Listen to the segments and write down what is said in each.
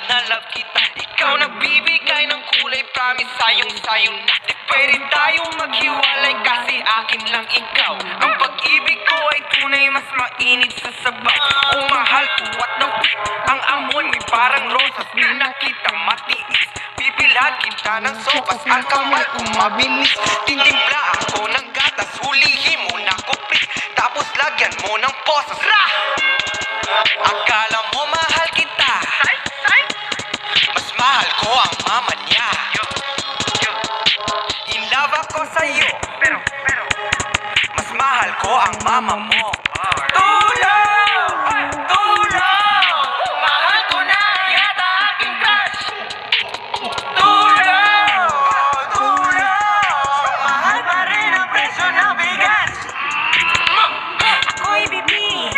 na love kita. Ikaw nagbibigay ng kulay, promise sa'yo na di pwede tayong maghiwalay, kasi akin lang ikaw. Ang pag-ibig ko ay tunay, mas mainit sa sabaw. Kung mahal ko, what the fuck, ang amoy mo'y parang rosas, di na kita matiis. Pipilahan kita ng sopas, ang kamay ko mabilis. Titimpla ako ng gatas, hulihin mo na kupit, tapos lagyan mo ng posas. Akala mo mahal kita, mas mahal ko ang mama niya. In love ako sa'yo, pero mas mahal ko ang mama mo. Tulong! Tulong! Mahal ko na yata aking crush. Tulong! Tulong! Mahal pa rin ang presyo ng bigas. Hoy, baby!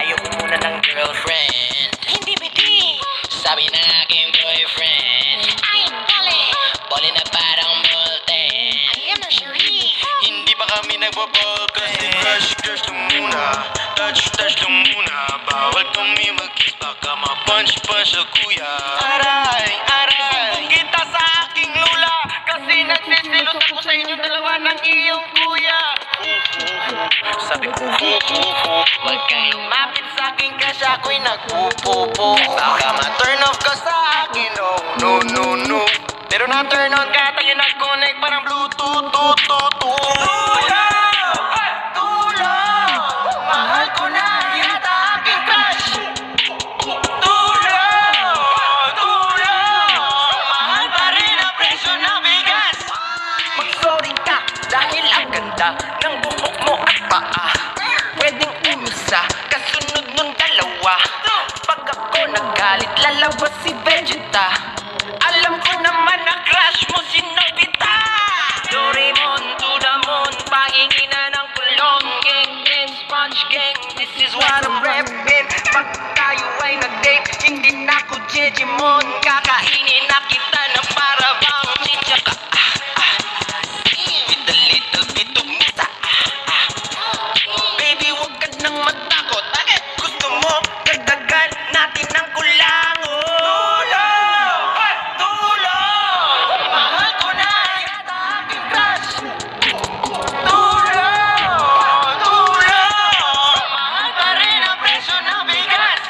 Ayoko muna ng girlfriend. Hindi, baby! Sabi ng aking boyfriend, Ay, dali! bole na parang molten. I am not sure. Hindi pa kami nagpo-ballpen. Crush lang muna, touch lang muna. Bawal kami mag-kiss, baka ma-punch sa kuya. Aray! Kita sa aking lula, kasi nagsisilos ako sa inyo dalawa ng iyong kuya. Sabi ko, wag kang Lumapit sa akin kasi ako'y nagpupupo. Baka ma-turn off ka sa akin, oh no. Pero na-turn on ka, tayo nag-connect parang Bluetooth. Tulong! Tulong! Mahal ko na yata aking crush. Tulong! Tulong! Mahal pa rin ang presyo ng bigas. Mag-sorry ka dahil ang ganda ng buhok mo at paa. Pwedeng umisa, kasunod ng dalawa. Pag ako nagalit, lalabas si Vegeta. Alam ko naman na crush mo si Nobita. Doraemon to the moon, pahingi na ng kulong. Gang, sponge gang, this is what I'm reppin'. Pag tayo ay nag-date, hindi na ko Jejimon. Kakainin na kita na para bang chichaka. With a little bit of musa. Baby, huwag ka nang matakot. Bakit? Gusto mo dagdagan natin ng kulangon. Tulong! Tulong! Mahal ko na yata aking crush. Tulong! Tulong! Mahal pa rin ang presyo ng bigas.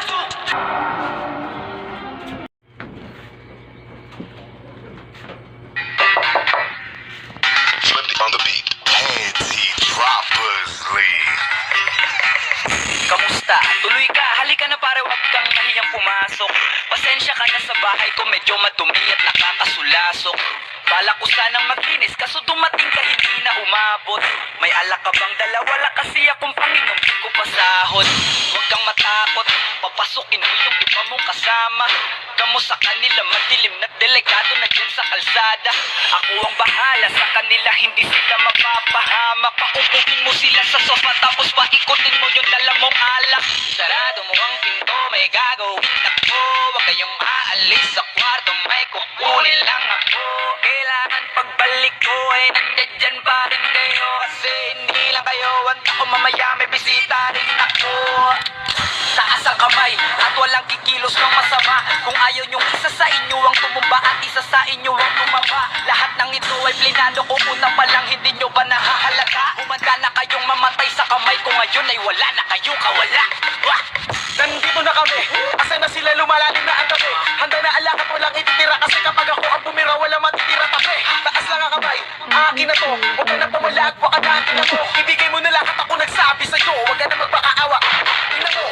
Flipped on the beat. Panty Droppers League. Kamusta? Tuloy ka, halika na pare, wag kang mahiyang pumasok. Pasensya ka na sa bahay ko, medyo madumi at nakakasulasok. Balak ko sanang maglinis, kaso dumating ka hindi na umabot. May alak ka bang dala? Wala kasi akong panginom, di ko pasahod. Huwag kang matakot, papasukin mo yung iba mong kasama. Kamo sa kanila, madilim na delikado na dyan sa kalsada. Ako ang bahala sa kanila, hindi sila mapapahama. Paupuin mo sila sa sofa, tapos paikutin mo yung dala mong alak. Sarado mo ang pinto, may gagawin ako. Huwag kayong aalis sa kwarto, may kukunin lang ako. Kailangan pagbalik ko ay nandyan pa rin kayo. Kasi hindi lang kayo, wanta ko mamaya may bisita rin ako. Taas ang kamay at walang kikilos ng masama. Kung ayaw nyong isa sa inyo ang tumumba at isa sa inyo ang tumaba, lahat ng ito ay plinado ko una pa lang, hindi nyo ba nahahalata? Humanda na kayong mamatay sa kamay ko ngayon ay wala na kayong kawala. Wah! Nandito na kami, asa na sila, lumalalim na ang gabi. Handa na alakap mo lang ititira, kasi kapag ako ang bumira wala matitira tabi. Taas lang ang kamay, akin na to. Huwag ka na pamalag, baka natin ako. Ibigay mo na lahat, ako nagsabi sa'yo. Huwag ka na magpakaawa. Tingnan mo,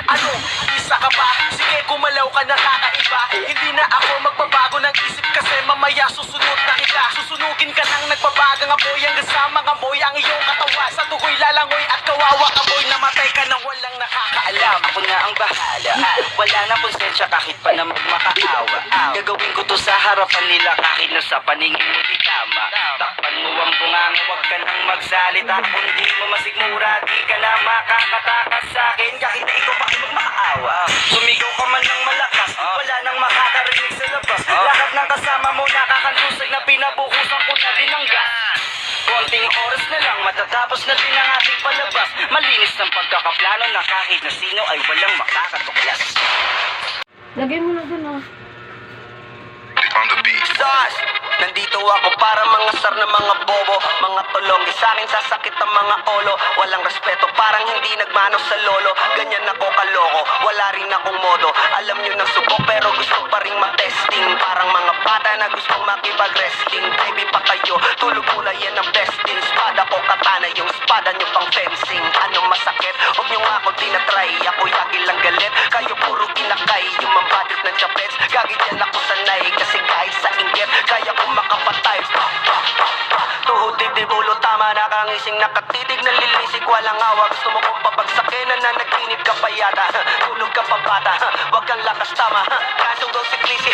ano, isa ka ba? Sige, gumalaw ka na kakaiba. Hindi na ako magbabago ng isip, kasi mamaya susunod na kita. Susunugin ka nang nagbabagang apoy, hanggang sa mga boy ang iyong katawan. Sa tukoy lalangoy at kawawa ka boy, namatay ka nang walang nakakaalam. Ako na ang bahala, wala nang konsensya kahit pa na magmakaawa. Gagawin ko to sa harapan nila kahit na sa paningin mo di tama. Takpan mo ang bunganga, huwag ka nang magsalita. Kung di mo masigmura, di ka na makakatakas sa akin kahit na ikaw pa magmakaawa. Sumigaw ka man ng malakas, wala nang makakarinig sa labas. Lahat ng kasama mo nakakantusay na pinabuhusan ko na din ang gas. Konting oras na lang, matatapos na din ang ating palabas. Malinis ng pagkakaplano na kahit na sino ay walang makakatuklas. Lagyan mo na dun, oh. On the beat. Sus! Nandito ako para mga sar na mga bobo, mga tulong. Di sa akin sasakit ang mga olo. Walang respeto, parang hindi nagmano sa lolo. Ganyan ako kaloko, wala rin akong modo. Alam nyo ng subok pero gusto pa rin matesting. Parang mga bata na gustong makipag-wrestling. Baby pa kayo, tulog mula yan ang besting. Espada ko katana, yung espada nyo pang fencing. Ano masakit? Huwag nyo nga ako tinatry. Ako yagi lang galit, kayo puro kinakay. Yung mambadit ng chapets, gagi dyan ako sanay. Kasi kahit sa inggit, kaya ko makapatay. Tuhod, dibdib, ulo, tama na kangising nakatitig na lilisik, walang awa. Gusto mo kong pabagsakin na nagtinip ka pa yata. Tulog ka pa bata, wag kang lakas tama. Kasong daw si Clissy,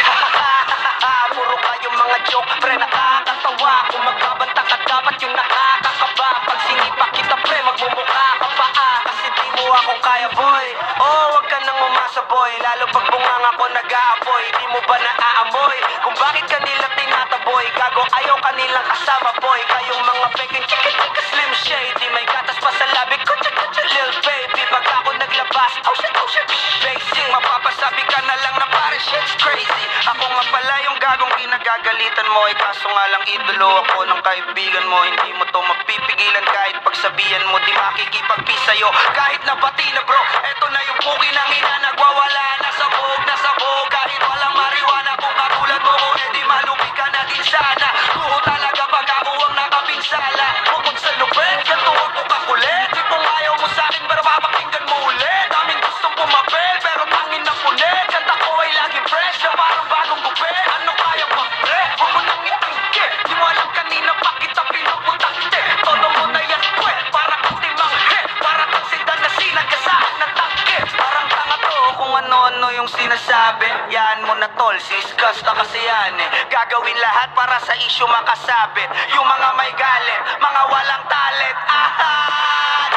puro kayong mga joke, pre nakakatawa. Kung magbabanta ka dapat yung nakakakaba. Pag sinipa kita pre, magmumukha ka pa kasi di mo akong kaya boy. Oh, wag ka nang umasa boy, lalo pag bunganga ko nag-aapoy. Di mo ba naaamoy kung bakit kanila tinataboy? Gago ayaw kanilang kasama boy. Kayong mga peking chika chika slim shady, may gatas pa sa labi ko chika chika lil baby. Pag ako naglabas, oh shit basic. Mapapasabi ka na lang na pare shit's crazy. Ako nga pala yung gagong kinagagalitan mo. Kaso nga lang idolo ako ng kaibigan mo. Hindi mo to mapipigilan kahit pagsabihan mo. Di makikipagpi sa'yo kahit nabati na bro. Eto na yung puki ng ina, nagwawala na sabog na sabog. Kahit walang mariwana kung katulad mo ko, edi malupi ka na din sana. Kuho talaga pag ako ang nakapinsala. Bukod sa lupet, ganto ako kakulit. Di kung ayaw mo sa'kin, pero papakinggan mo ulit. Daming gustong pumapel, pero tangin na punit. Kanta ko ay laging fresh, na parang bagong gupit. Ano kaya pa, pre? Huwag mo nang itangke. Di mo alam kanina pa kita pinuputakte. Todo mo na yan, pwe, para kang timanghe. Para kang sedan na sinagasaan ng tangke. Parang tanga to kung ano-ano yung sinasabi. Yan mo na tol, siskas na kasi yan eh. Gagawin lahat para sa issue makasabit. Yung mga may galit, mga walang talent.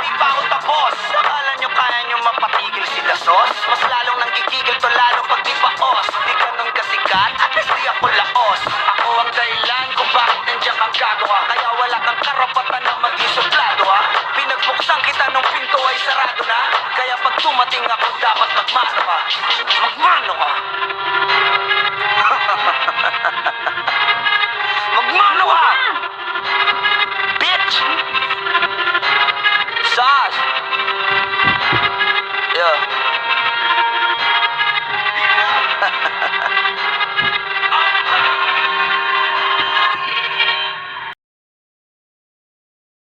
Di pa ako tapos. Akala nyo kaya nyo mapatigil si Dasos? Mas lalong nanggigigil to lalo pag di paos. Di ganun kasikat, at least di ako laos. Ako ang dahilan kung bakit nandiyan kang gagawa. Kaya wala kang karapatan na maging suplado ha. Pinagbuksan kita nung pinto ay sarado na. Kaya pag tumating ako dapat magmano ka. Magmano ka.